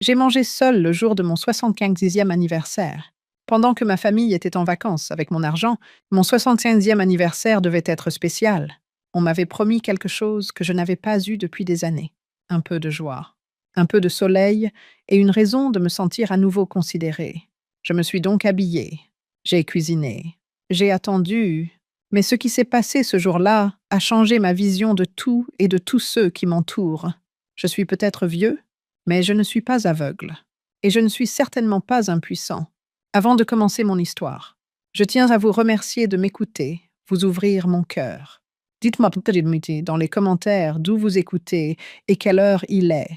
J'ai mangé seul le jour de mon 75e anniversaire. Pendant que ma famille était en vacances avec mon argent, mon 75e anniversaire devait être spécial. On m'avait promis quelque chose que je n'avais pas eu depuis des années. Un peu de joie, un peu de soleil et une raison de me sentir à nouveau considérée. Je me suis donc habillée. J'ai cuisiné. J'ai attendu. Mais ce qui s'est passé ce jour-là a changé ma vision de tout et de tous ceux qui m'entourent. Je suis peut-être vieux, mais je ne suis pas aveugle. Et je ne suis certainement pas impuissant. Avant de commencer mon histoire, je tiens à vous remercier de m'écouter, vous ouvrir mon cœur. Dites-moi dans les commentaires d'où vous écoutez et quelle heure il est.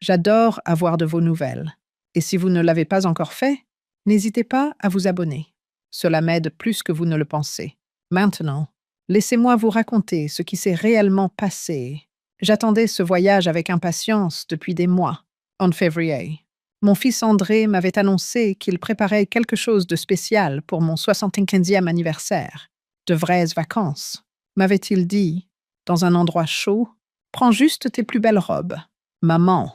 J'adore avoir de vos nouvelles. Et si vous ne l'avez pas encore fait, n'hésitez pas à vous abonner. Cela m'aide plus que vous ne le pensez. Maintenant, laissez-moi vous raconter ce qui s'est réellement passé. J'attendais ce voyage avec impatience depuis des mois. En février, mon fils André m'avait annoncé qu'il préparait quelque chose de spécial pour mon 75e anniversaire. De vraies vacances, m'avait-il dit, dans un endroit chaud. Prends juste tes plus belles robes. Maman,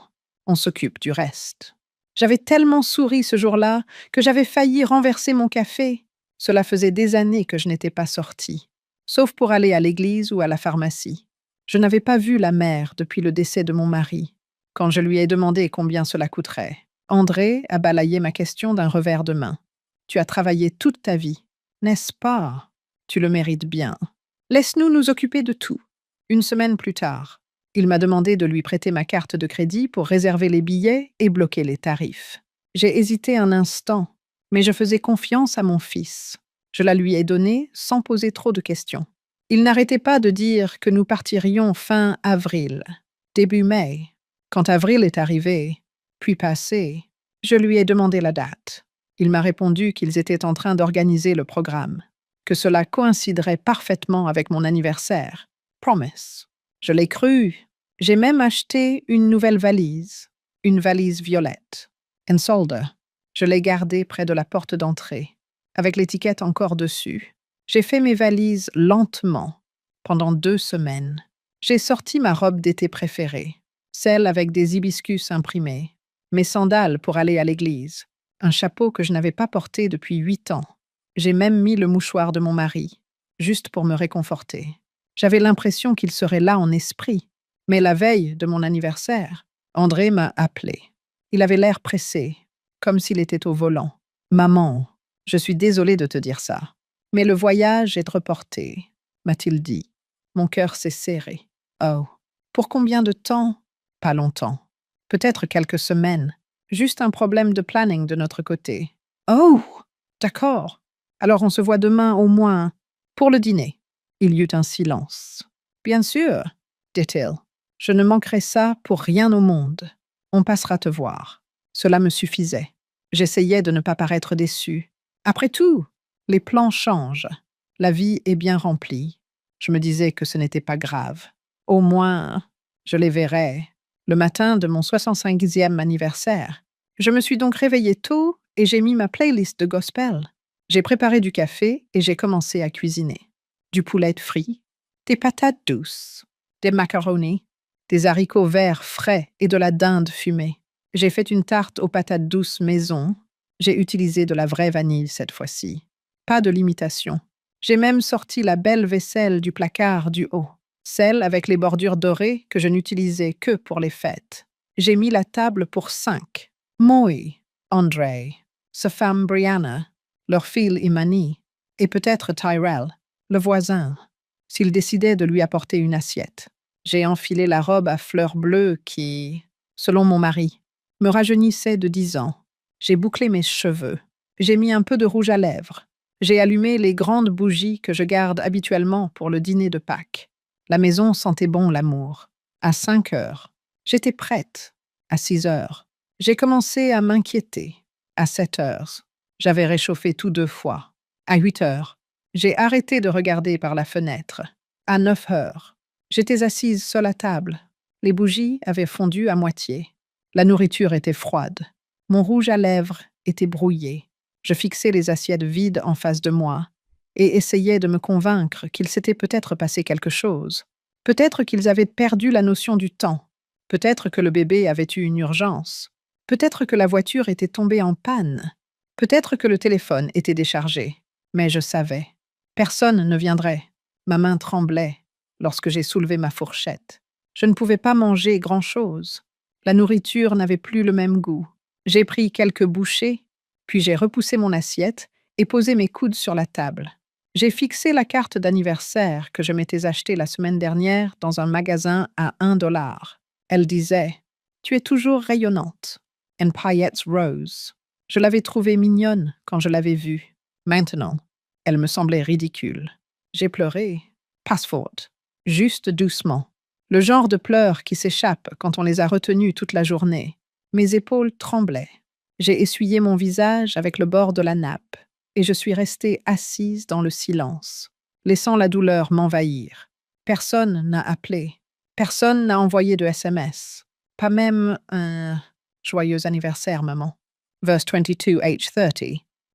on s'occupe du reste. J'avais tellement souri ce jour-là que j'avais failli renverser mon café. Cela faisait des années que je n'étais pas sortie, sauf pour aller à l'église ou à la pharmacie. Je n'avais pas vu la mère depuis le décès de mon mari. Quand je lui ai demandé combien cela coûterait, André a balayé ma question d'un revers de main. Tu as travaillé toute ta vie, n'est-ce pas? Tu le mérites bien. Laisse-nous nous occuper de tout. Une semaine plus tard, il m'a demandé de lui prêter ma carte de crédit pour réserver les billets et bloquer les tarifs. J'ai hésité un instant, mais je faisais confiance à mon fils. Je la lui ai donnée sans poser trop de questions. Il n'arrêtait pas de dire que nous partirions fin avril, début mai. Quand avril est arrivé, puis passé, je lui ai demandé la date. Il m'a répondu qu'ils étaient en train d'organiser le programme, que cela coïnciderait parfaitement avec mon anniversaire. Promise. Je l'ai cru. J'ai même acheté une nouvelle valise, une valise violette. En solde. Je l'ai gardée près de la porte d'entrée, avec l'étiquette encore dessus. J'ai fait mes valises lentement, pendant 2 semaines. J'ai sorti ma robe d'été préférée, celle avec des hibiscus imprimés, mes sandales pour aller à l'église, un chapeau que je n'avais pas porté depuis 8 ans. J'ai même mis le mouchoir de mon mari, juste pour me réconforter. J'avais l'impression qu'il serait là en esprit, mais la veille de mon anniversaire, André m'a appelé. Il avait l'air pressé, comme s'il était au volant. « Maman, je suis désolée de te dire ça, mais le voyage est reporté, » m'a-t-il dit. Mon cœur s'est serré. Oh, pour combien de temps? Pas longtemps. Peut-être quelques semaines. Juste un problème de planning de notre côté. Oh, d'accord. Alors on se voit demain au moins pour le dîner. Il y eut un silence. Bien sûr, dit-il. Je ne manquerai ça pour rien au monde. On passera te voir. Cela me suffisait. J'essayais de ne pas paraître déçu. Après tout, les plans changent. La vie est bien remplie. Je me disais que ce n'était pas grave. Au moins, je les verrai. Le matin de mon 65e anniversaire, je me suis donc réveillée tôt et j'ai mis ma playlist de gospel. J'ai préparé du café et j'ai commencé à cuisiner. Du poulet frit, des patates douces, des macaronis, des haricots verts frais et de la dinde fumée. J'ai fait une tarte aux patates douces maison. J'ai utilisé de la vraie vanille cette fois-ci. Pas de l'imitation. J'ai même sorti la belle vaisselle du placard du haut, celle avec les bordures dorées que je n'utilisais que pour les fêtes. J'ai mis la table pour 5. Moi, André, sa femme Brianna, leur fille Imani, et peut-être Tyrell, le voisin, s'il décidait de lui apporter une assiette. J'ai enfilé la robe à fleurs bleues qui, selon mon mari, me rajeunissait de 10 ans. J'ai bouclé mes cheveux. J'ai mis un peu de rouge à lèvres. J'ai allumé les grandes bougies que je garde habituellement pour le dîner de Pâques. La maison sentait bon l'amour. À 5 heures, j'étais prête. À 6 heures, j'ai commencé à m'inquiéter. À 7 heures, j'avais réchauffé tout 2 fois. À 8 heures, j'ai arrêté de regarder par la fenêtre. À 9 heures, j'étais assise seule à table. Les bougies avaient fondu à moitié. La nourriture était froide. Mon rouge à lèvres était brouillé. Je fixais les assiettes vides en face de moi et essayais de me convaincre qu'il s'était peut-être passé quelque chose. Peut-être qu'ils avaient perdu la notion du temps. Peut-être que le bébé avait eu une urgence. Peut-être que la voiture était tombée en panne. Peut-être que le téléphone était déchargé. Mais je savais. Personne ne viendrait. Ma main tremblait lorsque j'ai soulevé ma fourchette. Je ne pouvais pas manger grand-chose. La nourriture n'avait plus le même goût. J'ai pris quelques bouchées, puis j'ai repoussé mon assiette et posé mes coudes sur la table. J'ai fixé la carte d'anniversaire que je m'étais achetée la semaine dernière dans un magasin à $1. Elle disait « Tu es toujours rayonnante » and paillettes rose. Je l'avais trouvée mignonne quand je l'avais vue. Maintenant, elle me semblait ridicule. J'ai pleuré. Pass forward. Juste doucement. Le genre de pleurs qui s'échappent quand on les a retenus toute la journée. Mes épaules tremblaient. J'ai essuyé mon visage avec le bord de la nappe et je suis restée assise dans le silence, laissant la douleur m'envahir. Personne n'a appelé. Personne n'a envoyé de SMS. Pas même un joyeux anniversaire, maman. Verse 22, age 30.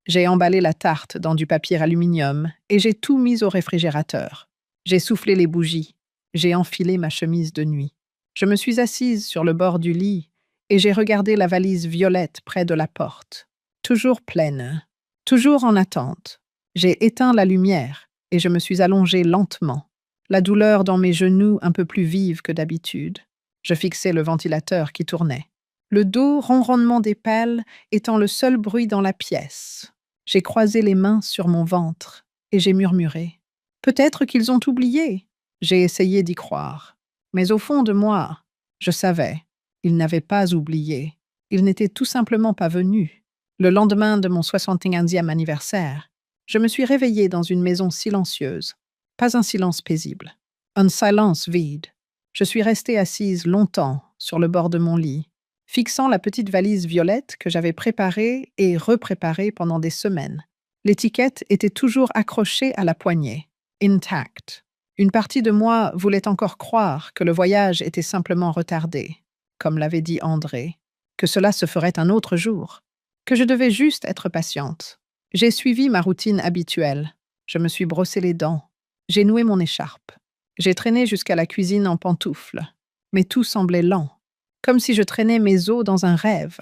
J'ai emballé la tarte dans du papier aluminium et j'ai tout mis au réfrigérateur. J'ai soufflé les bougies. J'ai enfilé ma chemise de nuit. Je me suis assise sur le bord du lit et j'ai regardé la valise violette près de la porte. Toujours pleine. Toujours en attente. J'ai éteint la lumière et je me suis allongée lentement, la douleur dans mes genoux un peu plus vive que d'habitude. Je fixais le ventilateur qui tournait. Le doux ronronnement des pales étant le seul bruit dans la pièce. J'ai croisé les mains sur mon ventre et j'ai murmuré. Peut-être qu'ils ont oublié. J'ai essayé d'y croire. Mais au fond de moi, je savais. Ils n'avaient pas oublié. Ils n'étaient tout simplement pas venus. Le lendemain de mon 61e anniversaire, je me suis réveillée dans une maison silencieuse. Pas un silence paisible. Un silence vide. Je suis restée assise longtemps sur le bord de mon lit, fixant la petite valise violette que j'avais préparée et repréparée pendant des semaines. L'étiquette était toujours accrochée à la poignée, intacte. Une partie de moi voulait encore croire que le voyage était simplement retardé, comme l'avait dit André, que cela se ferait un autre jour, que je devais juste être patiente. J'ai suivi ma routine habituelle. Je me suis brossé les dents. J'ai noué mon écharpe. J'ai traîné jusqu'à la cuisine en pantoufles. Mais tout semblait lent, comme si je traînais mes os dans un rêve.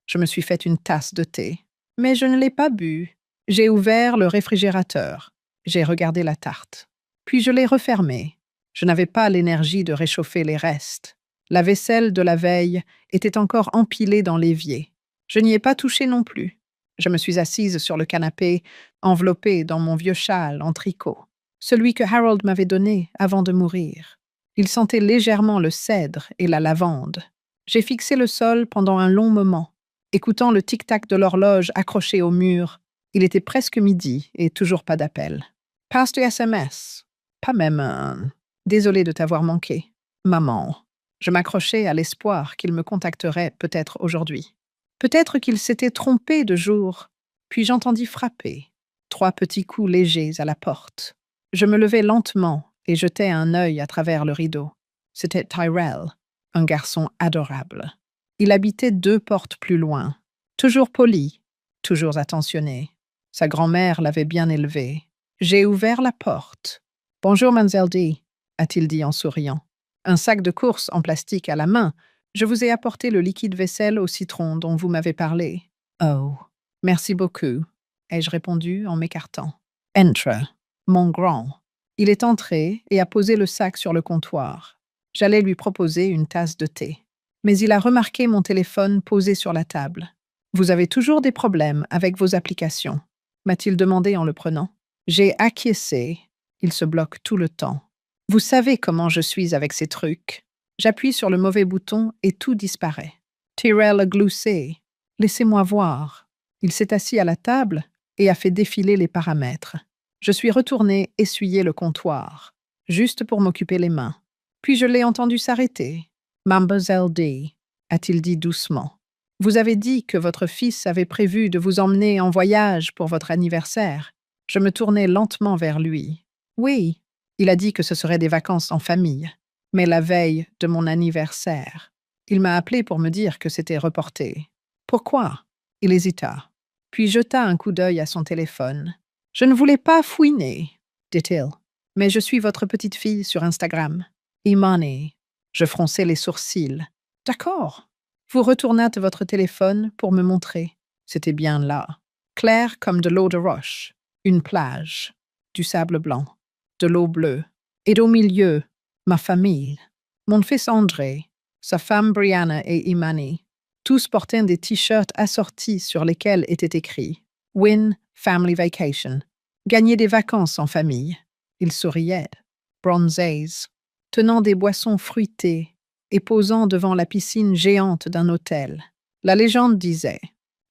Je me suis fait une tasse de thé. Mais je ne l'ai pas bu. J'ai ouvert le réfrigérateur. J'ai regardé la tarte. Puis je l'ai refermée. Je n'avais pas l'énergie de réchauffer les restes. La vaisselle de la veille était encore empilée dans l'évier. Je n'y ai pas touché non plus. Je me suis assise sur le canapé, enveloppée dans mon vieux châle en tricot, celui que Harold m'avait donné avant de mourir. Il sentait légèrement le cèdre et la lavande. J'ai fixé le sol pendant un long moment, écoutant le tic-tac de l'horloge accrochée au mur. Il était presque midi et toujours pas d'appel. Passe de SMS. Pas même un « Désolé de t'avoir manqué, maman ». Je m'accrochais à l'espoir qu'il me contacterait peut-être aujourd'hui. Peut-être qu'il s'était trompé de jour. Puis j'entendis frapper. 3 petits coups légers à la porte. Je me levai lentement et jetai un œil à travers le rideau. C'était Tyrell, un garçon adorable. Il habitait 2 portes plus loin. Toujours poli, toujours attentionné. Sa grand-mère l'avait bien élevé. J'ai ouvert la porte. « Bonjour, Mademoiselle D », a-t-il dit en souriant. Un sac de course en plastique à la main. Je vous ai apporté le liquide vaisselle au citron dont vous m'avez parlé. Oh, merci beaucoup, ai-je répondu en m'écartant. Entre, mon grand. Il est entré et a posé le sac sur le comptoir. J'allais lui proposer une tasse de thé. Mais il a remarqué mon téléphone posé sur la table. Vous avez toujours des problèmes avec vos applications, m'a-t-il demandé en le prenant. J'ai acquiescé. Il se bloque tout le temps. Vous savez comment je suis avec ces trucs. J'appuie sur le mauvais bouton et tout disparaît. Tyrell a gloussé. Laissez-moi voir. Il s'est assis à la table et a fait défiler les paramètres. Je suis retournée essuyer le comptoir, juste pour m'occuper les mains. Puis je l'ai entendu s'arrêter. Mademoiselle D, a-t-il dit doucement. Vous avez dit que votre fils avait prévu de vous emmener en voyage pour votre anniversaire. Je me tournai lentement vers lui. Oui, il a dit que ce serait des vacances en famille. Mais la veille de mon anniversaire, il m'a appelé pour me dire que c'était reporté. Pourquoi? Il hésita, puis jeta un coup d'œil à son téléphone. Je ne voulais pas fouiner, dit-il, mais je suis votre petite fille sur Instagram. Imani. Je fronçai les sourcils. D'accord. Vous retournâtes votre téléphone pour me montrer. C'était bien là, clair comme de l'eau de roche, une plage, du sable blanc, de l'eau bleue, et au milieu, ma famille, mon fils André, sa femme Brianna et Imani, tous portaient des t-shirts assortis sur lesquels était écrit Win Family Vacation, gagner des vacances en famille. Ils souriaient, bronzés, tenant des boissons fruitées et posant devant la piscine géante d'un hôtel. La légende disait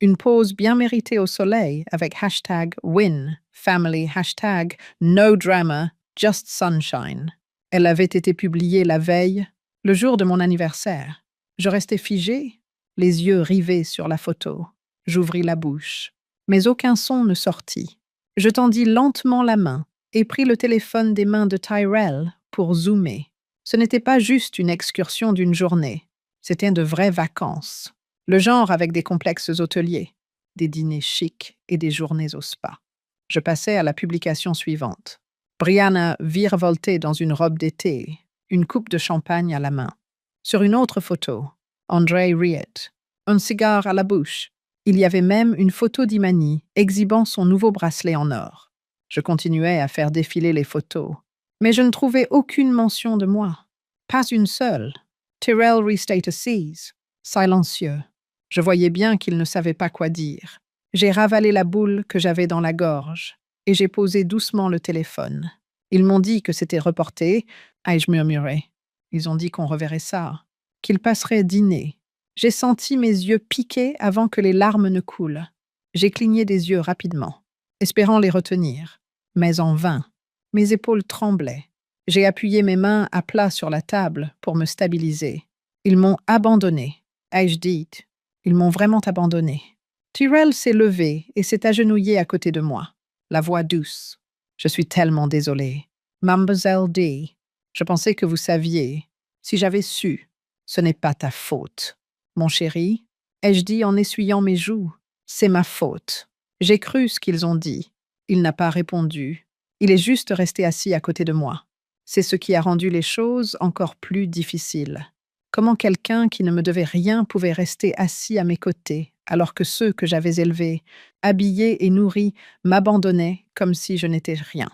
une pause bien méritée au soleil avec hashtag Win Family, hashtag No Drama, Just Sunshine. Elle avait été publiée la veille, le jour de mon anniversaire. Je restais figée, les yeux rivés sur la photo. J'ouvris la bouche, mais aucun son ne sortit. Je tendis lentement la main et pris le téléphone des mains de Tyrell pour zoomer. Ce n'était pas juste une excursion d'une journée, c'était de vraies vacances. Le genre avec des complexes hôteliers, des dîners chics et des journées au spa. Je passais à la publication suivante. Brianna virevoltait dans une robe d'été, une coupe de champagne à la main. Sur une autre photo, André riait, un cigare à la bouche. Il y avait même une photo d'Imani exhibant son nouveau bracelet en or. Je continuais à faire défiler les photos, mais je ne trouvais aucune mention de moi. Pas une seule. Tyrell restait assis, silencieux. Je voyais bien qu'il ne savait pas quoi dire. J'ai ravalé la boule que j'avais dans la gorge et j'ai posé doucement le téléphone. Ils m'ont dit que c'était reporté, ai-je murmuré. Ils ont dit qu'on reverrait ça, qu'ils passeraient dîner. J'ai senti mes yeux piquer avant que les larmes ne coulent. J'ai cligné des yeux rapidement, espérant les retenir, mais en vain. Mes épaules tremblaient. J'ai appuyé mes mains à plat sur la table pour me stabiliser. Ils m'ont abandonné, ai-je dit. Ils m'ont vraiment abandonné. Tyrell s'est levé et s'est agenouillé à côté de moi, la voix douce. Je suis tellement désolée. Mademoiselle D, je pensais que vous saviez. Si j'avais su, ce n'est pas ta faute. Mon chéri, ai-je dit en essuyant mes joues, c'est ma faute. J'ai cru ce qu'ils ont dit. Il n'a pas répondu. Il est juste resté assis à côté de moi. C'est ce qui a rendu les choses encore plus difficiles. Comment quelqu'un qui ne me devait rien pouvait rester assis à mes côtés, alors que ceux que j'avais élevés, habillés et nourris, m'abandonnaient comme si je n'étais rien.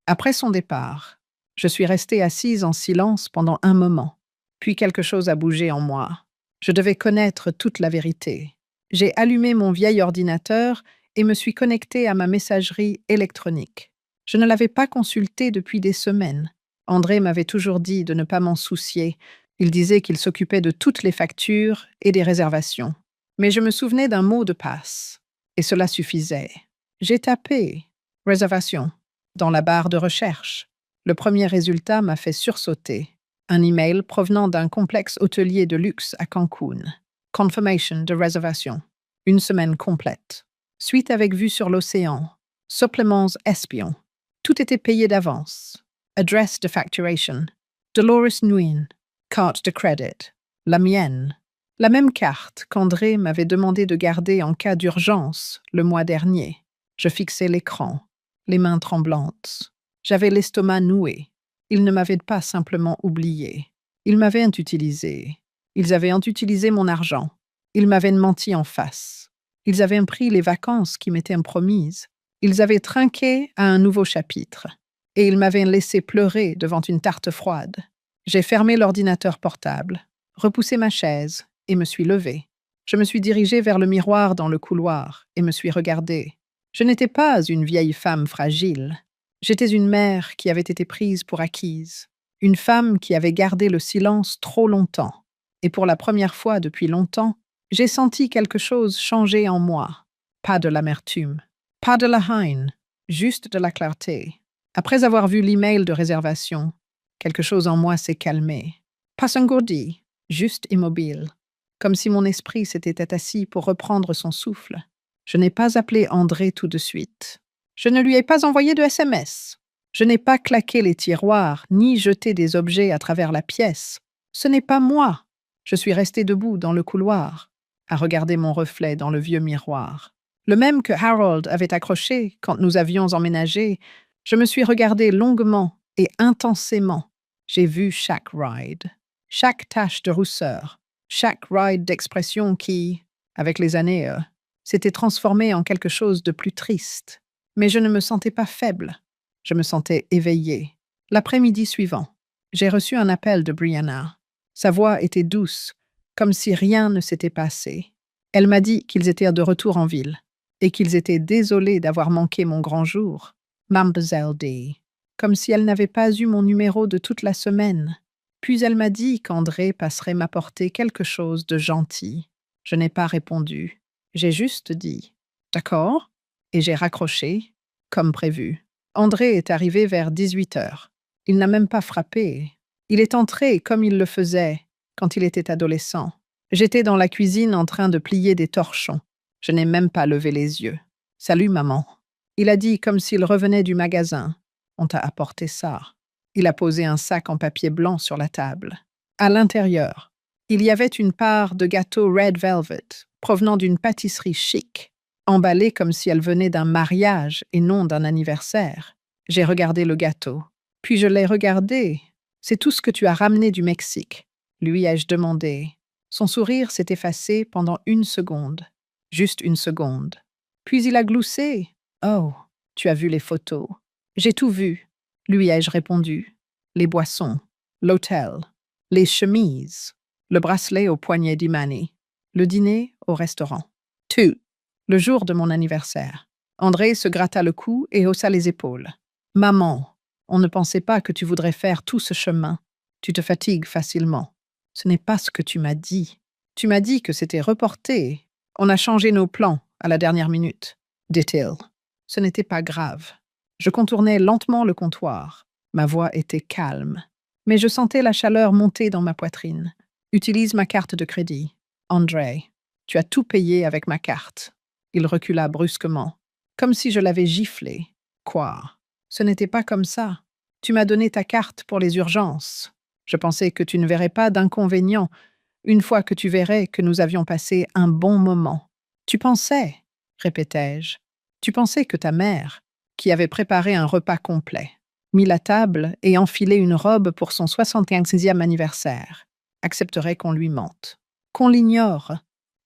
Après son départ, je suis restée assise en silence pendant un moment. Puis quelque chose a bougé en moi. Je devais connaître toute la vérité. J'ai allumé mon vieil ordinateur et me suis connectée à ma messagerie électronique. Je ne l'avais pas consultée depuis des semaines. André m'avait toujours dit de ne pas m'en soucier. Il disait qu'il s'occupait de toutes les factures et des réservations. Mais je me souvenais d'un mot de passe, et cela suffisait. J'ai tapé « réservation » dans la barre de recherche. Le premier résultat m'a fait sursauter. Un email provenant d'un complexe hôtelier de luxe à Cancun. Confirmation de réservation. Une semaine complète. Suite avec vue sur l'océan. Suppléments espions. Tout était payé d'avance. Adresse de facturation. Dolores Nguyen. Carte de crédit. La mienne. La même carte qu'André m'avait demandé de garder en cas d'urgence le mois dernier. Je fixais l'écran, les mains tremblantes. J'avais l'estomac noué. Ils ne m'avaient pas simplement oublié. Ils m'avaient utilisé. Ils avaient utilisé mon argent. Ils m'avaient menti en face. Ils avaient pris les vacances qui m'étaient promises. Ils avaient trinqué à un nouveau chapitre. Et ils m'avaient laissé pleurer devant une tarte froide. J'ai fermé l'ordinateur portable, repoussé ma chaise et me suis levée. Je me suis dirigée vers le miroir dans le couloir et me suis regardée. Je n'étais pas une vieille femme fragile. J'étais une mère qui avait été prise pour acquise, une femme qui avait gardé le silence trop longtemps. Et pour la première fois depuis longtemps, j'ai senti quelque chose changer en moi. Pas de l'amertume, pas de la haine, juste de la clarté. Après avoir vu l'email de réservation, quelque chose en moi s'est calmé. Pas engourdi, juste immobile, comme si mon esprit s'était assis pour reprendre son souffle. Je n'ai pas appelé André tout de suite. Je ne lui ai pas envoyé de SMS. Je n'ai pas claqué les tiroirs, ni jeté des objets à travers la pièce. Ce n'est pas moi. Je suis restée debout dans le couloir, à regarder mon reflet dans le vieux miroir. Le même que Harold avait accroché quand nous avions emménagé. Je me suis regardée longuement et intensément. J'ai vu chaque ride, chaque tache de rousseur, Chaque ride d'expression qui, avec les années, s'était transformé en quelque chose de plus triste. Mais je ne me sentais pas faible. Je me sentais éveillée. L'après-midi suivant, j'ai reçu un appel de Brianna. Sa voix était douce, comme si rien ne s'était passé. Elle m'a dit qu'ils étaient de retour en ville et qu'ils étaient désolés d'avoir manqué mon grand jour. Mademoiselle D. Comme si elle n'avait pas eu mon numéro de toute la semaine. Puis elle m'a dit qu'André passerait m'apporter quelque chose de gentil. Je n'ai pas répondu. J'ai juste dit « D'accord » et j'ai raccroché, comme prévu. André est arrivé vers 18 heures. Il n'a même pas frappé. Il est entré comme il le faisait quand il était adolescent. J'étais dans la cuisine en train de plier des torchons. Je n'ai même pas levé les yeux. « Salut, maman. » Il a dit comme s'il revenait du magasin. « On t'a apporté ça. » Il a posé un sac en papier blanc sur la table. À l'intérieur, il y avait une part de gâteau Red Velvet, provenant d'une pâtisserie chic, emballée comme si elle venait d'un mariage et non d'un anniversaire. J'ai regardé le gâteau. Puis je l'ai regardé. « C'est tout ce que tu as ramené du Mexique ?» lui ai-je demandé. Son sourire s'est effacé pendant 1 seconde. Juste 1 seconde. Puis il a gloussé. « Oh, tu as vu les photos. » « J'ai tout vu. » lui ai-je répondu. Les boissons, l'hôtel, les chemises, le bracelet au poignet d'Imani, le dîner au restaurant. Tout. Le jour de mon anniversaire. André se gratta le cou et haussa les épaules. Maman, on ne pensait pas que tu voudrais faire tout ce chemin. Tu te fatigues facilement. Ce n'est pas ce que tu m'as dit. Tu m'as dit que c'était reporté. On a changé nos plans à la dernière minute, dit-il. Ce n'était pas grave. Je contournais lentement le comptoir. Ma voix était calme. Mais je sentais la chaleur monter dans ma poitrine. Utilise ma carte de crédit. André, tu as tout payé avec ma carte. Il recula brusquement, comme si je l'avais giflé. Quoi? Ce n'était pas comme ça. Tu m'as donné ta carte pour les urgences. Je pensais que tu ne verrais pas d'inconvénient une fois que tu verrais que nous avions passé un bon moment. Tu pensais, répétai-je, tu pensais que ta mère, qui avait préparé un repas complet, mis la table et enfilé une robe pour son 75e anniversaire, accepterait qu'on lui mente, qu'on l'ignore,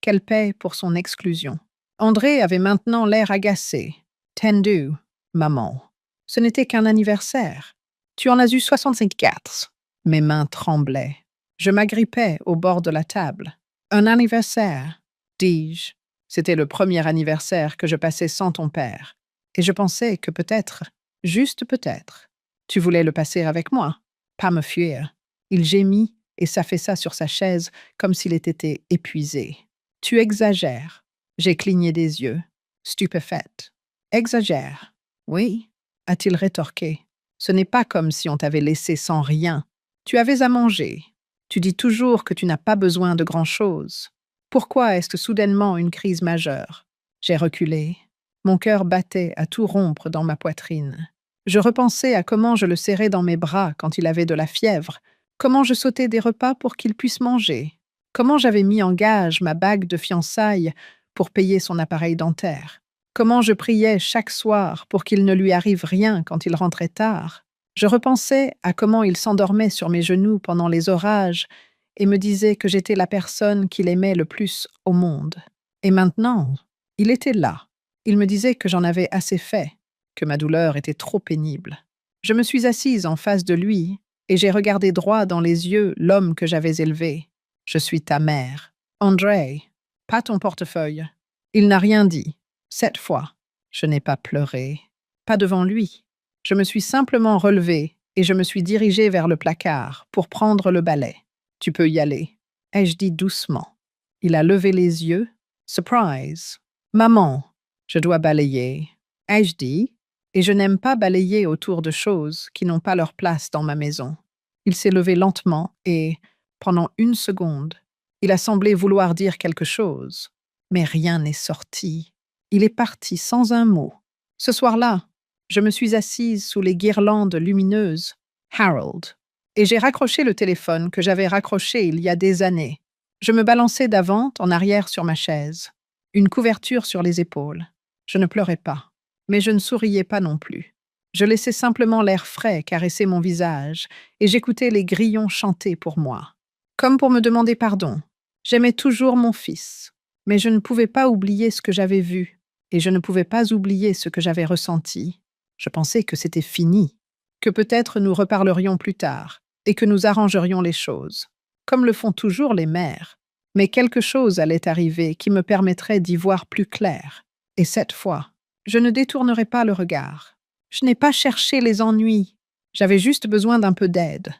qu'elle paie pour son exclusion. André avait maintenant l'air agacé. « Tendu, maman. Ce n'était qu'un anniversaire. Tu en as eu 64. » Mes mains tremblaient. Je m'agrippais au bord de la table. « Un anniversaire, dis-je. C'était le premier anniversaire que je passais sans ton père. Et je pensais que peut-être, juste peut-être, tu voulais le passer avec moi, pas me fuir. » Il gémit et s'affaissa sur sa chaise comme s'il était épuisé. « Tu exagères. » J'ai cligné des yeux, stupéfaite. « Exagère. » « Oui, » a-t-il rétorqué. « Ce n'est pas comme si on t'avait laissé sans rien. Tu avais à manger. Tu dis toujours que tu n'as pas besoin de grand-chose. Pourquoi est-ce soudainement une crise majeure? » J'ai reculé. Mon cœur battait à tout rompre dans ma poitrine. Je repensais à comment je le serrais dans mes bras quand il avait de la fièvre, comment je sautais des repas pour qu'il puisse manger, comment j'avais mis en gage ma bague de fiançailles pour payer son appareil dentaire, comment je priais chaque soir pour qu'il ne lui arrive rien quand il rentrait tard. Je repensais à comment il s'endormait sur mes genoux pendant les orages et me disait que j'étais la personne qu'il aimait le plus au monde. Et maintenant, il était là. Il me disait que j'en avais assez fait, que ma douleur était trop pénible. Je me suis assise en face de lui et j'ai regardé droit dans les yeux l'homme que j'avais élevé. « Je suis ta mère. André, pas ton portefeuille. » Il n'a rien dit. Cette fois, je n'ai pas pleuré. Pas devant lui. Je me suis simplement relevée et je me suis dirigée vers le placard pour prendre le balai. « Tu peux y aller, » ai-je dit doucement. Il a levé les yeux. « Surprise. »« Maman, je dois balayer, » ai-je dit, et je n'aime pas balayer autour de choses qui n'ont pas leur place dans ma maison. Il s'est levé lentement et, pendant 1 seconde, il a semblé vouloir dire quelque chose, mais rien n'est sorti. Il est parti sans un mot. Ce soir-là, je me suis assise sous les guirlandes lumineuses, Harold, et j'ai raccroché le téléphone que j'avais raccroché il y a des années. Je me balançais d'avant en arrière sur ma chaise, une couverture sur les épaules. Je ne pleurais pas, mais je ne souriais pas non plus. Je laissais simplement l'air frais caresser mon visage et j'écoutais les grillons chanter pour moi, comme pour me demander pardon. J'aimais toujours mon fils, mais je ne pouvais pas oublier ce que j'avais vu, et je ne pouvais pas oublier ce que j'avais ressenti. Je pensais que c'était fini, que peut-être nous reparlerions plus tard, et que nous arrangerions les choses, comme le font toujours les mères. Mais quelque chose allait arriver qui me permettrait d'y voir plus clair. Et cette fois, je ne détournerai pas le regard. Je n'ai pas cherché les ennuis. J'avais juste besoin d'un peu d'aide.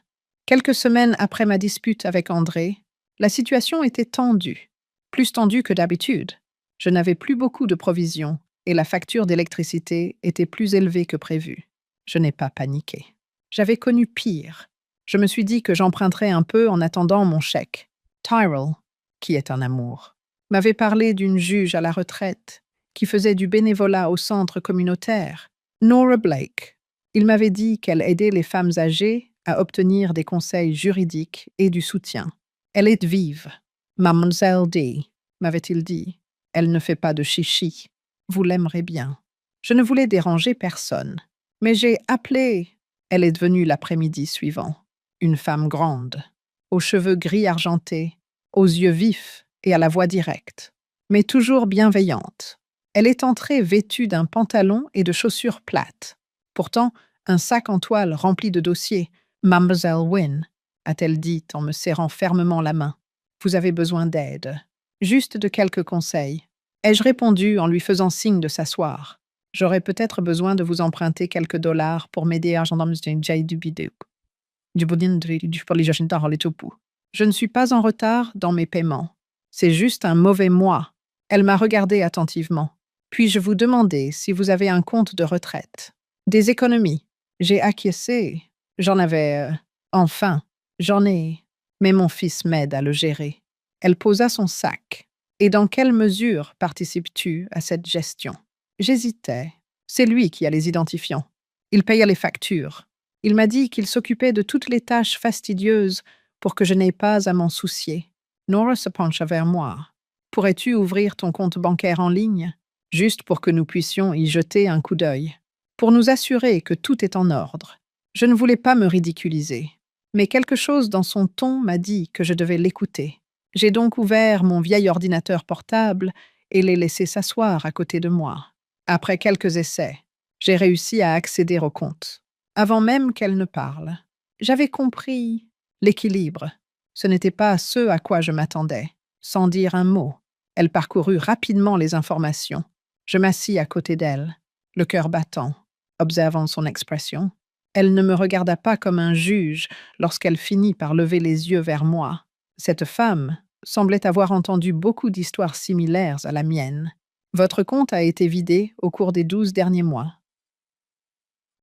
Quelques semaines après ma dispute avec André, la situation était tendue, plus tendue que d'habitude. Je n'avais plus beaucoup de provisions et la facture d'électricité était plus élevée que prévu. Je n'ai pas paniqué. J'avais connu pire. Je me suis dit que j'emprunterais un peu en attendant mon chèque. Tyrell, qui est un amour, m'avait parlé d'une juge à la retraite qui faisait du bénévolat au centre communautaire, Nora Blake. Il m'avait dit qu'elle aidait les femmes âgées à obtenir des conseils juridiques et du soutien. Elle est vive. Mademoiselle D, m'avait-il dit. Elle ne fait pas de chichi. Vous l'aimerez bien. Je ne voulais déranger personne, mais j'ai appelé. Elle est devenue l'après-midi suivant. Une femme grande, aux cheveux gris argentés, aux yeux vifs et à la voix directe, mais toujours bienveillante. Elle est entrée vêtue d'un pantalon et de chaussures plates. Pourtant, un sac en toile rempli de dossiers. Mademoiselle Wynne, a-t-elle dit en me serrant fermement la main. Vous avez besoin d'aide. Juste de quelques conseils. Ai-je répondu en lui faisant signe de s'asseoir. J'aurais peut-être besoin de vous emprunter quelques dollars pour m'aider à gendarme du bidou. Je ne suis pas en retard dans mes paiements. C'est juste un mauvais mois. Elle m'a regardé attentivement. Puis-je vous demander si vous avez un compte de retraite? Des économies. J'ai acquiescé. J'en avais... Enfin, j'en ai. Mais mon fils m'aide à le gérer. Elle posa son sac. Et dans quelle mesure participes-tu à cette gestion? J'hésitais. C'est lui qui a les identifiants. Il paya les factures. Il m'a dit qu'il s'occupait de toutes les tâches fastidieuses pour que je n'aie pas à m'en soucier. Nora se pencha vers moi. Pourrais-tu ouvrir ton compte bancaire en ligne, juste pour que nous puissions y jeter un coup d'œil, pour nous assurer que tout est en ordre? Je ne voulais pas me ridiculiser, mais quelque chose dans son ton m'a dit que je devais l'écouter. J'ai donc ouvert mon vieil ordinateur portable et l'ai laissé s'asseoir à côté de moi. Après quelques essais, j'ai réussi à accéder au compte. Avant même qu'elle ne parle, j'avais compris l'équilibre. Ce n'était pas ce à quoi je m'attendais. Sans dire un mot, elle parcourut rapidement les informations. Je m'assis à côté d'elle, le cœur battant, observant son expression. Elle ne me regarda pas comme un juge lorsqu'elle finit par lever les yeux vers moi. Cette femme semblait avoir entendu beaucoup d'histoires similaires à la mienne. Votre compte a été vidé au cours des 12 derniers mois,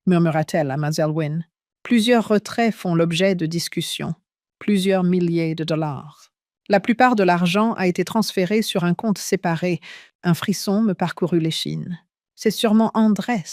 murmura-t-elle à Mademoiselle Wynne. Plusieurs retraits font l'objet de discussions. Plusieurs milliers de dollars. La plupart de l'argent a été transféré sur un compte séparé. Un frisson me parcourut l'échine. C'est sûrement Andrés.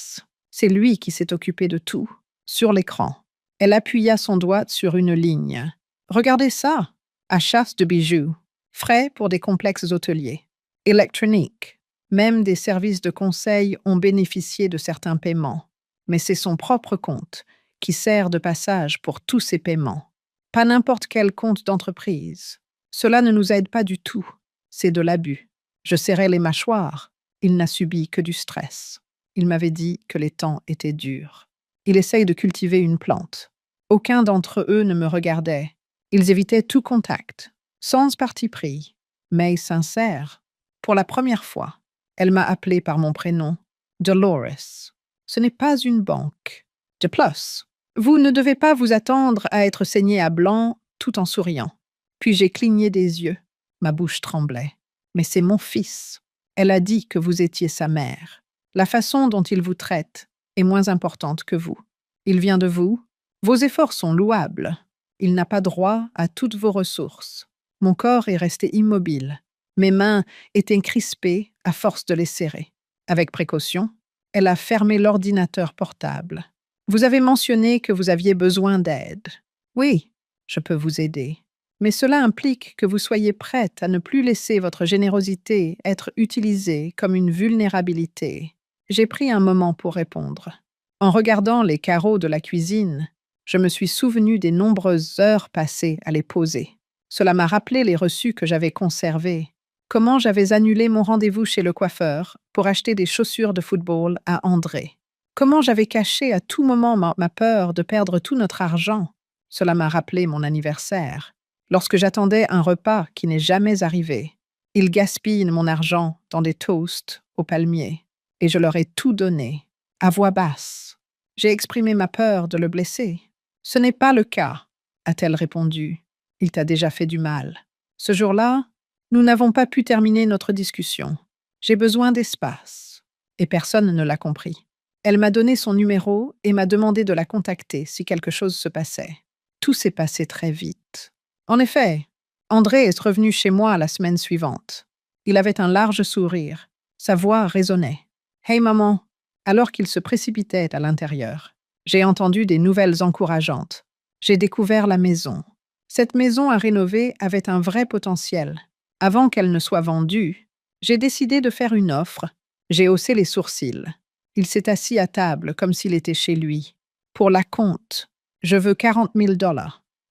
C'est lui qui s'est occupé de tout. Sur l'écran, elle appuya son doigt sur une ligne. Regardez ça! Achats de bijoux. Frais pour des complexes hôteliers. Électronique. Même des services de conseil ont bénéficié de certains paiements. Mais c'est son propre compte qui sert de passage pour tous ces paiements. Pas n'importe quel compte d'entreprise. Cela ne nous aide pas du tout. C'est de l'abus. Je serrai les mâchoires. Il n'a subi que du stress. Il m'avait dit que les temps étaient durs. Il essaye de cultiver une plante. Aucun d'entre eux ne me regardait. Ils évitaient tout contact, sans parti pris, mais sincère. Pour la première fois, elle m'a appelé par mon prénom, Dolores. Ce n'est pas une banque. De plus, vous ne devez pas vous attendre à être saigné à blanc tout en souriant. Puis j'ai cligné des yeux. Ma bouche tremblait. Mais c'est mon fils. Elle a dit que vous étiez sa mère. La façon dont il vous traite est moins importante que vous. Il vient de vous. Vos efforts sont louables. Il n'a pas droit à toutes vos ressources. Mon corps est resté immobile. Mes mains étaient crispées à force de les serrer. Avec précaution, elle a fermé l'ordinateur portable. Vous avez mentionné que vous aviez besoin d'aide. Oui, je peux vous aider. Mais cela implique que vous soyez prête à ne plus laisser votre générosité être utilisée comme une vulnérabilité. J'ai pris un moment pour répondre. En regardant les carreaux de la cuisine, je me suis souvenu des nombreuses heures passées à les poser. Cela m'a rappelé les reçus que j'avais conservés. Comment j'avais annulé mon rendez-vous chez le coiffeur pour acheter des chaussures de football à André. Comment j'avais caché à tout moment ma peur de perdre tout notre argent. Cela m'a rappelé mon anniversaire. Lorsque j'attendais un repas qui n'est jamais arrivé, il gaspille mon argent dans des toasts au palmier. Et je leur ai tout donné, à voix basse. J'ai exprimé ma peur de le blesser. Ce n'est pas le cas, a-t-elle répondu. Il t'a déjà fait du mal. Ce jour-là, nous n'avons pas pu terminer notre discussion. J'ai besoin d'espace. Et personne ne l'a compris. Elle m'a donné son numéro et m'a demandé de la contacter si quelque chose se passait. Tout s'est passé très vite. En effet, André est revenu chez moi la semaine suivante. Il avait un large sourire. Sa voix résonnait. « Hey maman !» Alors qu'il se précipitait à l'intérieur. J'ai entendu des nouvelles encourageantes. J'ai découvert la maison. Cette maison à rénover avait un vrai potentiel. Avant qu'elle ne soit vendue, j'ai décidé de faire une offre. J'ai haussé les sourcils. Il s'est assis à table comme s'il était chez lui. Pour la compte, je veux 40 000 $.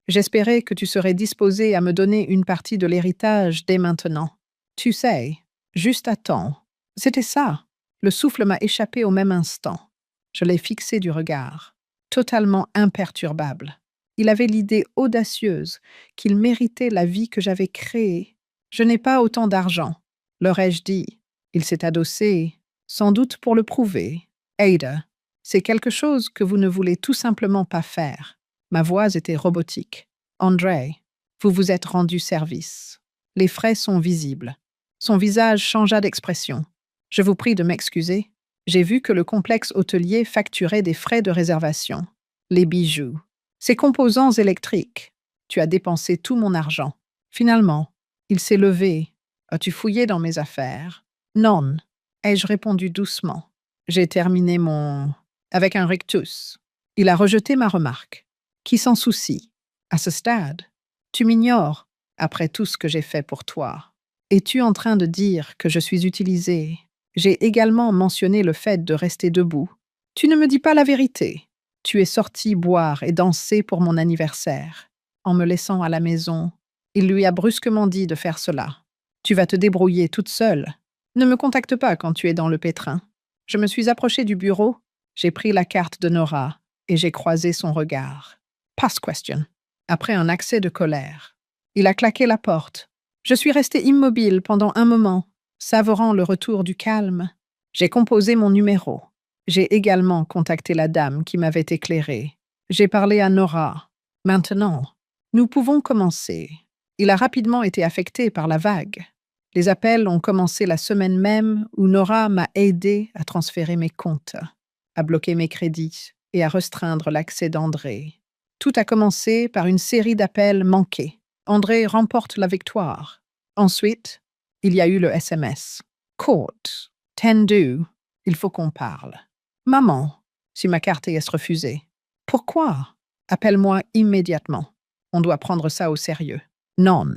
J'espérais que tu serais disposé à me donner une partie de l'héritage dès maintenant. Tu sais, juste à temps. C'était ça. Le souffle m'a échappé au même instant. Je l'ai fixé du regard, totalement imperturbable. Il avait l'idée audacieuse qu'il méritait la vie que j'avais créée. Je n'ai pas autant d'argent, leur ai-je dit. Il s'est adossé, sans doute pour le prouver. Ada, c'est quelque chose que vous ne voulez tout simplement pas faire. Ma voix était robotique. André, vous vous êtes rendu service. Les frais sont visibles. Son visage changea d'expression. Je vous prie de m'excuser. J'ai vu que le complexe hôtelier facturait des frais de réservation. Les bijoux. Ces composants électriques. Tu as dépensé tout mon argent. Finalement, il s'est levé. As-tu fouillé dans mes affaires? Non, ai-je répondu doucement. J'ai terminé mon... avec un rictus. Il a rejeté ma remarque. Qui s'en soucie? À ce stade, tu m'ignores, après tout ce que j'ai fait pour toi. Es-tu en train de dire que je suis utilisée? J'ai également mentionné le fait de rester debout. Tu ne me dis pas la vérité. Tu es sorti boire et danser pour mon anniversaire. En me laissant à la maison, il lui a brusquement dit de faire cela. Tu vas te débrouiller toute seule. Ne me contacte pas quand tu es dans le pétrin. Je me suis approchée du bureau, j'ai pris la carte de Nora et j'ai croisé son regard. Pass question. Après un accès de colère. Il a claqué la porte. Je suis restée immobile pendant un moment, savourant le retour du calme. J'ai composé mon numéro. J'ai également contacté la dame qui m'avait éclairée. J'ai parlé à Nora. Maintenant, nous pouvons commencer. Il a rapidement été affecté par la vague. Les appels ont commencé la semaine même où Nora m'a aidé à transférer mes comptes, à bloquer mes crédits et à restreindre l'accès d'André. Tout a commencé par une série d'appels manqués. André remporte la victoire. Ensuite, il y a eu le SMS. Court, tendu, il faut qu'on parle. Maman, si ma carte est refusée. Pourquoi? Appelle-moi immédiatement. On doit prendre ça au sérieux. Non,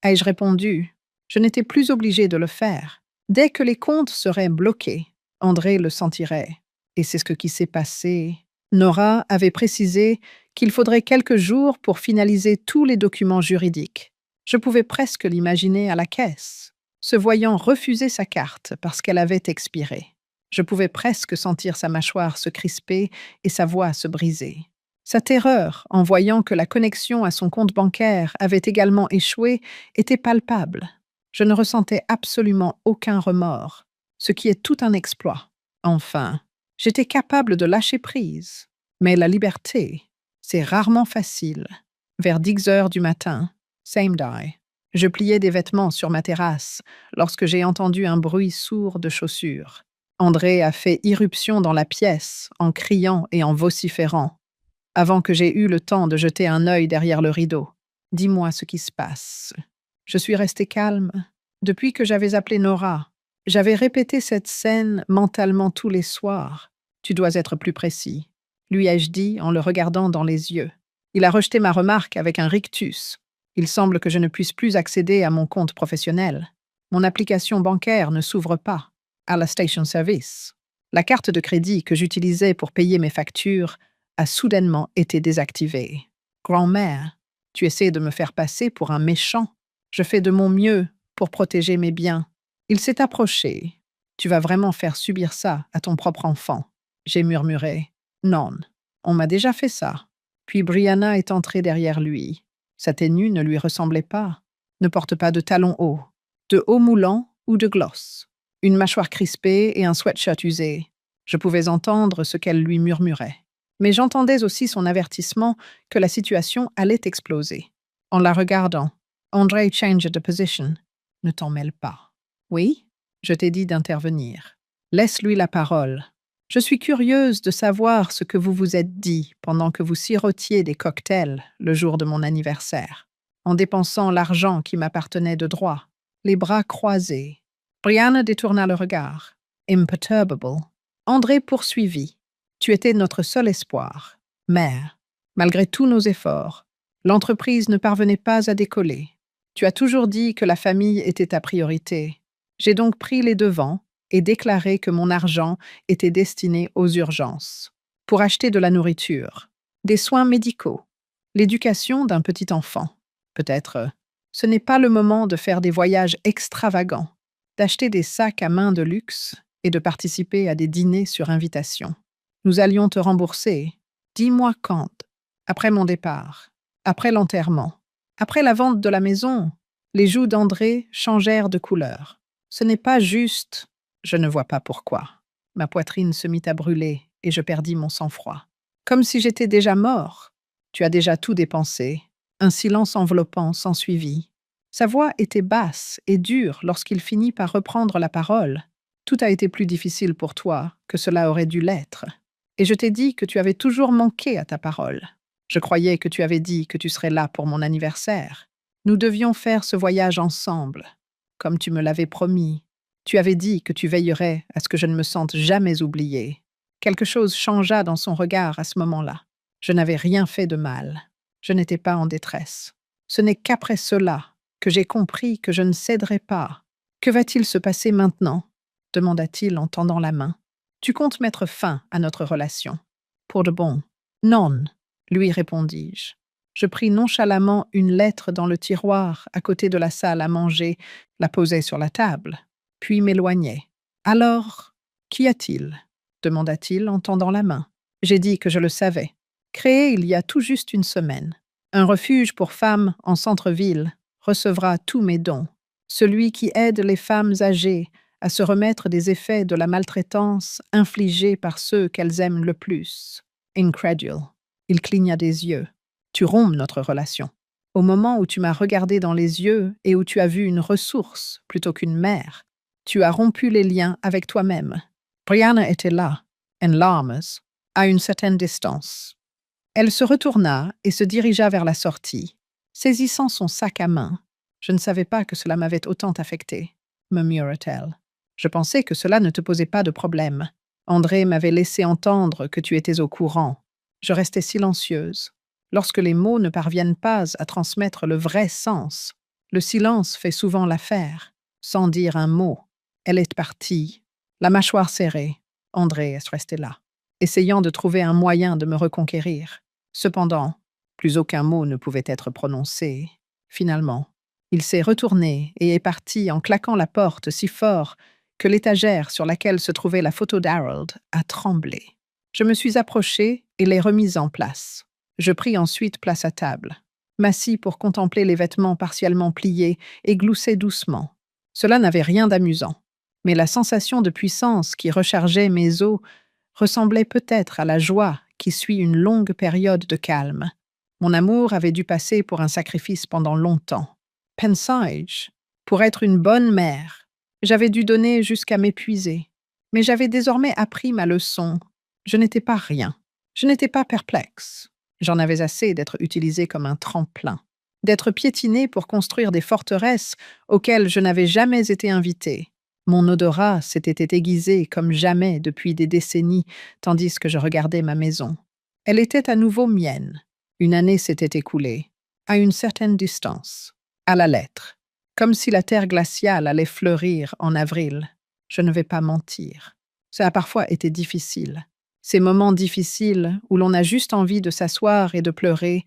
ai-je répondu. Je n'étais plus obligée de le faire. Dès que les comptes seraient bloqués, André le sentirait. Et c'est ce qui s'est passé. Nora avait précisé qu'il faudrait quelques jours pour finaliser tous les documents juridiques. Je pouvais presque l'imaginer à la caisse, se voyant refuser sa carte parce qu'elle avait expiré. Je pouvais presque sentir sa mâchoire se crisper et sa voix se briser. Sa terreur, en voyant que la connexion à son compte bancaire avait également échoué, était palpable. Je ne ressentais absolument aucun remords, ce qui est tout un exploit. Enfin, j'étais capable de lâcher prise. Mais la liberté, c'est rarement facile. Vers 10 heures du matin, same day, je pliais des vêtements sur ma terrasse lorsque j'ai entendu un bruit sourd de chaussures. André a fait irruption dans la pièce en criant et en vociférant, avant que j'aie eu le temps de jeter un œil derrière le rideau. Dis-moi ce qui se passe. Je suis restée calme. Depuis que j'avais appelé Nora, j'avais répété cette scène mentalement tous les soirs. Tu dois être plus précis, lui ai-je dit en le regardant dans les yeux. Il a rejeté ma remarque avec un rictus. Il semble que je ne puisse plus accéder à mon compte professionnel. Mon application bancaire ne s'ouvre pas. À la station service. La carte de crédit que j'utilisais pour payer mes factures a soudainement été désactivée. Grand-mère, Tu essaies de me faire passer pour un méchant. Je fais de mon mieux pour protéger mes biens. Il s'est approché. Tu vas vraiment faire subir ça à ton propre enfant. J'ai murmuré. Non, on m'a déjà fait ça. Puis Brianna est entrée derrière lui. Sa tenue ne lui ressemblait pas. Ne porte pas de talons hauts, de hauts moulants ou de gloss. Une mâchoire crispée et un sweatshirt usé. Je pouvais entendre ce qu'elle lui murmurait. Mais j'entendais aussi son avertissement que la situation allait exploser. En la regardant, André changed de position. Ne t'en mêle pas. Oui? Je t'ai dit d'intervenir. Laisse-lui la parole. Je suis curieuse de savoir ce que vous vous êtes dit pendant que vous sirotiez des cocktails le jour de mon anniversaire, en dépensant l'argent qui m'appartenait de droit, les bras croisés. Brianna détourna le regard. Imperturbable. André poursuivit. Tu étais notre seul espoir. Mère, malgré tous nos efforts, l'entreprise ne parvenait pas à décoller. Tu as toujours dit que la famille était ta priorité. J'ai donc pris les devants et déclaré que mon argent était destiné aux urgences, pour acheter de la nourriture, des soins médicaux, l'éducation d'un petit enfant. Peut-être, ce n'est pas le moment de faire des voyages extravagants, d'acheter des sacs à main de luxe et de participer à des dîners sur invitation. Nous allions te rembourser. Dis-moi quand. Après mon départ. Après l'enterrement. Après la vente de la maison. Les joues d'André changèrent de couleur. Ce n'est pas juste. Je ne vois pas pourquoi. Ma poitrine se mit à brûler et je perdis mon sang-froid. Comme si j'étais déjà mort. Tu as déjà tout dépensé. Un silence enveloppant s'ensuivit. Sa voix était basse et dure lorsqu'il finit par reprendre la parole. Tout a été plus difficile pour toi que cela aurait dû l'être. Et je t'ai dit que tu avais toujours manqué à ta parole. Je croyais que tu avais dit que tu serais là pour mon anniversaire. Nous devions faire ce voyage ensemble, comme tu me l'avais promis. Tu avais dit que tu veillerais à ce que je ne me sente jamais oubliée. Quelque chose changea dans son regard à ce moment-là. Je n'avais rien fait de mal. Je n'étais pas en détresse. Ce n'est qu'après cela que j'ai compris que je ne céderais pas. Que va-t-il se passer maintenant? Demanda-t-il en tendant la main. Tu comptes mettre fin à notre relation? Pour de bon. Non, lui répondis-je. Je pris nonchalamment une lettre dans le tiroir à côté de la salle à manger, la posai sur la table, puis m'éloignai. Alors, qu'y a-t-il? Demanda-t-il en tendant la main. J'ai dit que je le savais. Créé il y a tout juste une semaine. Un refuge pour femmes en centre-ville recevra tous mes dons. Celui qui aide les femmes âgées à se remettre des effets de la maltraitance infligée par ceux qu'elles aiment le plus. Incredule. Il cligna des yeux. Tu rompes notre relation. Au moment où tu m'as regardé dans les yeux et où tu as vu une ressource plutôt qu'une mère, tu as rompu les liens avec toi-même. Brianna était là, en larmes, à une certaine distance. Elle se retourna et se dirigea vers la sortie, saisissant son sac à main. Je ne savais pas que cela m'avait autant affecté, murmura-t-elle. Je pensais que cela ne te posait pas de problème. André m'avait laissé entendre que tu étais au courant. Je restais silencieuse. Lorsque les mots ne parviennent pas à transmettre le vrai sens, le silence fait souvent l'affaire, sans dire un mot. Elle est partie, la mâchoire serrée. André est resté là, essayant de trouver un moyen de me reconquérir. Cependant, plus aucun mot ne pouvait être prononcé. Finalement, il s'est retourné et est parti en claquant la porte si fort que l'étagère sur laquelle se trouvait la photo d'Harold a tremblé. Je me suis approchée et l'ai remise en place. Je pris ensuite place à table, m'assis pour contempler les vêtements partiellement pliés et glousser doucement. Cela n'avait rien d'amusant, mais la sensation de puissance qui rechargeait mes os ressemblait peut-être à la joie qui suit une longue période de calme. Mon amour avait dû passer pour un sacrifice pendant longtemps. Pensais-je, pour être une bonne mère, j'avais dû donner jusqu'à m'épuiser. Mais j'avais désormais appris ma leçon. Je n'étais pas rien. Je n'étais pas perplexe. J'en avais assez d'être utilisée comme un tremplin, d'être piétinée pour construire des forteresses auxquelles je n'avais jamais été invitée. Mon odorat s'était aiguisé comme jamais depuis des décennies, tandis que je regardais ma maison. Elle était à nouveau mienne. Une année s'était écoulée, à une certaine distance, à la lettre, comme si la terre glaciale allait fleurir en avril. Je ne vais pas mentir. Ça a parfois été difficile. Ces moments difficiles où l'on a juste envie de s'asseoir et de pleurer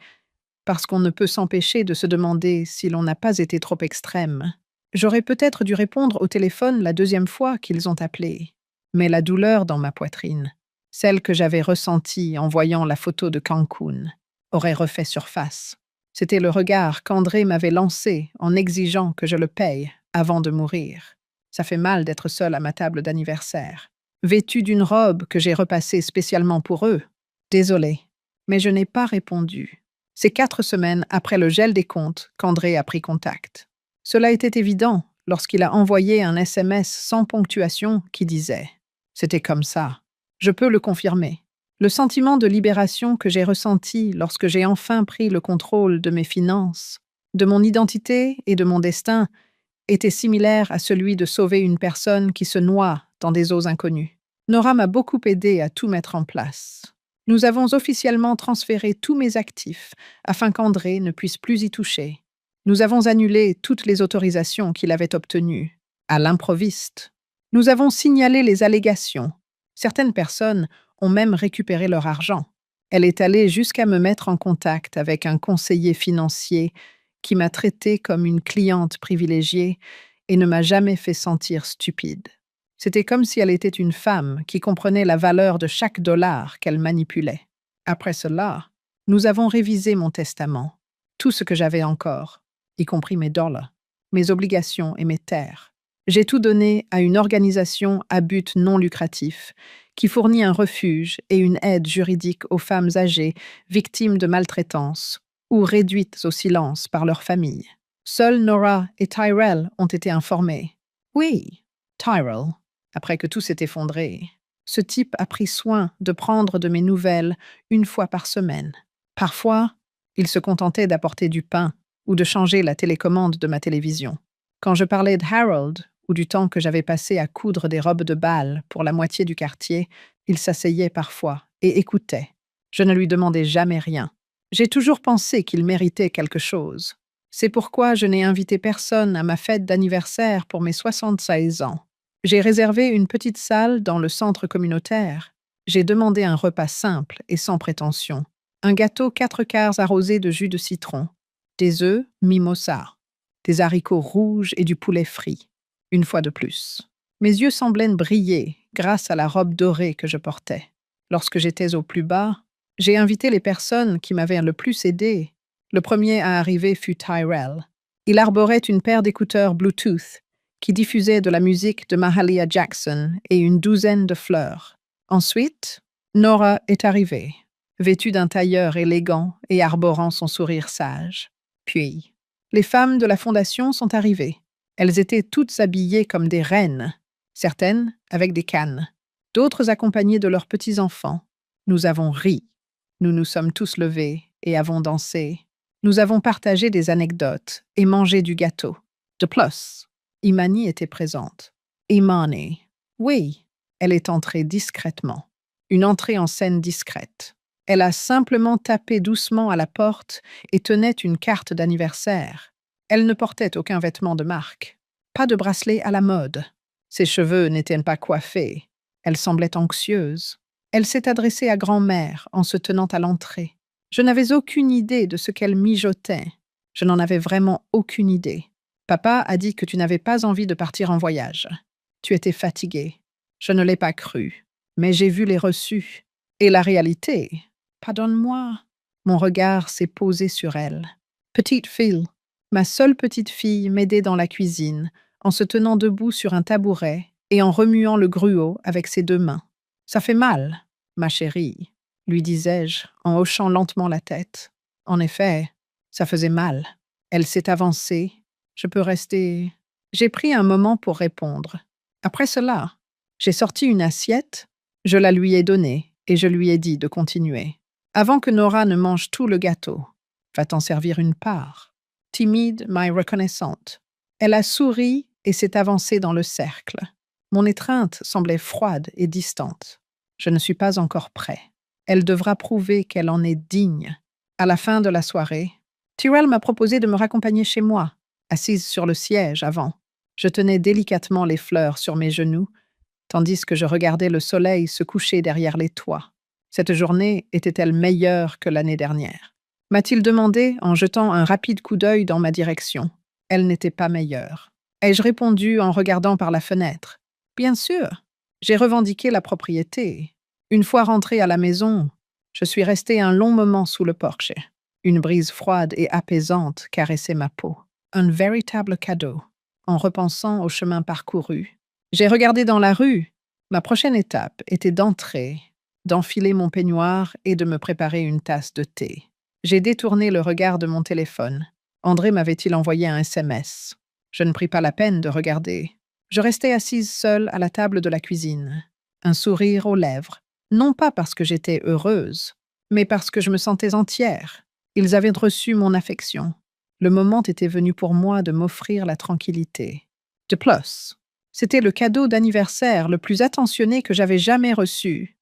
parce qu'on ne peut s'empêcher de se demander si l'on n'a pas été trop extrême. J'aurais peut-être dû répondre au téléphone la deuxième fois qu'ils ont appelé. Mais la douleur dans ma poitrine, celle que j'avais ressentie en voyant la photo de Cancun, aurait refait surface. C'était le regard qu'André m'avait lancé en exigeant que je le paye avant de mourir. Ça fait mal d'être seule à ma table d'anniversaire, vêtue d'une robe que j'ai repassée spécialement pour eux. Désolée, mais je n'ai pas répondu. C'est 4 semaines après le gel des comptes qu'André a pris contact. Cela était évident lorsqu'il a envoyé un SMS sans ponctuation qui disait « C'était comme ça ». Je peux le confirmer. Le sentiment de libération que j'ai ressenti lorsque j'ai enfin pris le contrôle de mes finances, de mon identité et de mon destin était similaire à celui de sauver une personne qui se noie dans des eaux inconnues. Nora m'a beaucoup aidé à tout mettre en place. Nous avons officiellement transféré tous mes actifs afin qu'André ne puisse plus y toucher. Nous avons annulé toutes les autorisations qu'il avait obtenues, à l'improviste. Nous avons signalé les allégations. Certaines personnes ont même récupéré leur argent. Elle est allée jusqu'à me mettre en contact avec un conseiller financier qui m'a traitée comme une cliente privilégiée et ne m'a jamais fait sentir stupide. C'était comme si elle était une femme qui comprenait la valeur de chaque dollar qu'elle manipulait. Après cela, nous avons révisé mon testament, tout ce que j'avais encore, y compris mes dollars, mes obligations et mes terres. J'ai tout donné à une organisation à but non lucratif qui fournit un refuge et une aide juridique aux femmes âgées victimes de maltraitance ou réduites au silence par leur famille. Seuls Nora et Tyrell ont été informés. Oui, Tyrell, après que tout s'est effondré. Ce type a pris soin de prendre de mes nouvelles une fois par semaine. Parfois, il se contentait d'apporter du pain ou de changer la télécommande de ma télévision. Quand je parlais de Harold ou du temps que j'avais passé à coudre des robes de bal pour la moitié du quartier, il s'asseyait parfois et écoutait. Je ne lui demandais jamais rien. J'ai toujours pensé qu'il méritait quelque chose. C'est pourquoi je n'ai invité personne à ma fête d'anniversaire pour mes 76 ans. J'ai réservé une petite salle dans le centre communautaire. J'ai demandé un repas simple et sans prétention. Un gâteau 4 quarts arrosé de jus de citron, des œufs mimosa, des haricots rouges et du poulet frit. Une fois de plus. Mes yeux semblaient briller grâce à la robe dorée que je portais. Lorsque j'étais au plus bas, j'ai invité les personnes qui m'avaient le plus aidé. Le premier à arriver fut Tyrell. Il arborait une paire d'écouteurs Bluetooth qui diffusaient de la musique de Mahalia Jackson et une douzaine de fleurs. Ensuite, Nora est arrivée, vêtue d'un tailleur élégant et arborant son sourire sage. Puis, les femmes de la fondation sont arrivées. Elles étaient toutes habillées comme des reines, certaines avec des cannes, d'autres accompagnées de leurs petits-enfants. Nous avons ri. Nous nous sommes tous levés et avons dansé. Nous avons partagé des anecdotes et mangé du gâteau. De plus, Imani était présente. Imani. Oui, elle est entrée discrètement. Une entrée en scène discrète. Elle a simplement tapé doucement à la porte et tenait une carte d'anniversaire. Elle ne portait aucun vêtement de marque. Pas de bracelet à la mode. Ses cheveux n'étaient pas coiffés. Elle semblait anxieuse. Elle s'est adressée à grand-mère en se tenant à l'entrée. Je n'avais aucune idée de ce qu'elle mijotait. Je n'en avais vraiment aucune idée. Papa a dit que tu n'avais pas envie de partir en voyage. Tu étais fatiguée. Je ne l'ai pas cru. Mais j'ai vu les reçus. Et la réalité. Pardonne-moi. Mon regard s'est posé sur elle. Petite fille. Ma seule petite fille m'aidait dans la cuisine, en se tenant debout sur un tabouret et en remuant le gruau avec ses 2 mains. « Ça fait mal, ma chérie », lui disais-je en hochant lentement la tête. En effet, ça faisait mal. Elle s'est avancée. Je peux rester... J'ai pris un moment pour répondre. Après cela, j'ai sorti une assiette, je la lui ai donnée et je lui ai dit de continuer. Avant que Nora ne mange tout le gâteau, va t'en servir une part. Timide, mais reconnaissante. Elle a souri et s'est avancée dans le cercle. Mon étreinte semblait froide et distante. Je ne suis pas encore prêt. Elle devra prouver qu'elle en est digne. À la fin de la soirée, Tyrell m'a proposé de me raccompagner chez moi, assise sur le siège avant. Je tenais délicatement les fleurs sur mes genoux, tandis que je regardais le soleil se coucher derrière les toits. Cette journée était-elle meilleure que l'année dernière? m'a-t-il demandé en jetant un rapide coup d'œil dans ma direction. Elle n'était pas meilleure. Ai-je répondu en regardant par la fenêtre. Bien sûr. J'ai revendiqué la propriété. Une fois rentrée à la maison, je suis restée un long moment sous le porche. Une brise froide et apaisante caressait ma peau. Un véritable cadeau. En repensant au chemin parcouru, j'ai regardé dans la rue. Ma prochaine étape était d'entrer, d'enfiler mon peignoir et de me préparer une tasse de thé. J'ai détourné le regard de mon téléphone. André m'avait-il envoyé un SMS? Je ne pris pas la peine de regarder. Je restais assise seule à la table de la cuisine, un sourire aux lèvres, non pas parce que j'étais heureuse, mais parce que je me sentais entière. Ils avaient reçu mon affection. Le moment était venu pour moi de m'offrir la tranquillité. De plus, c'était le cadeau d'anniversaire le plus attentionné que j'avais jamais reçu.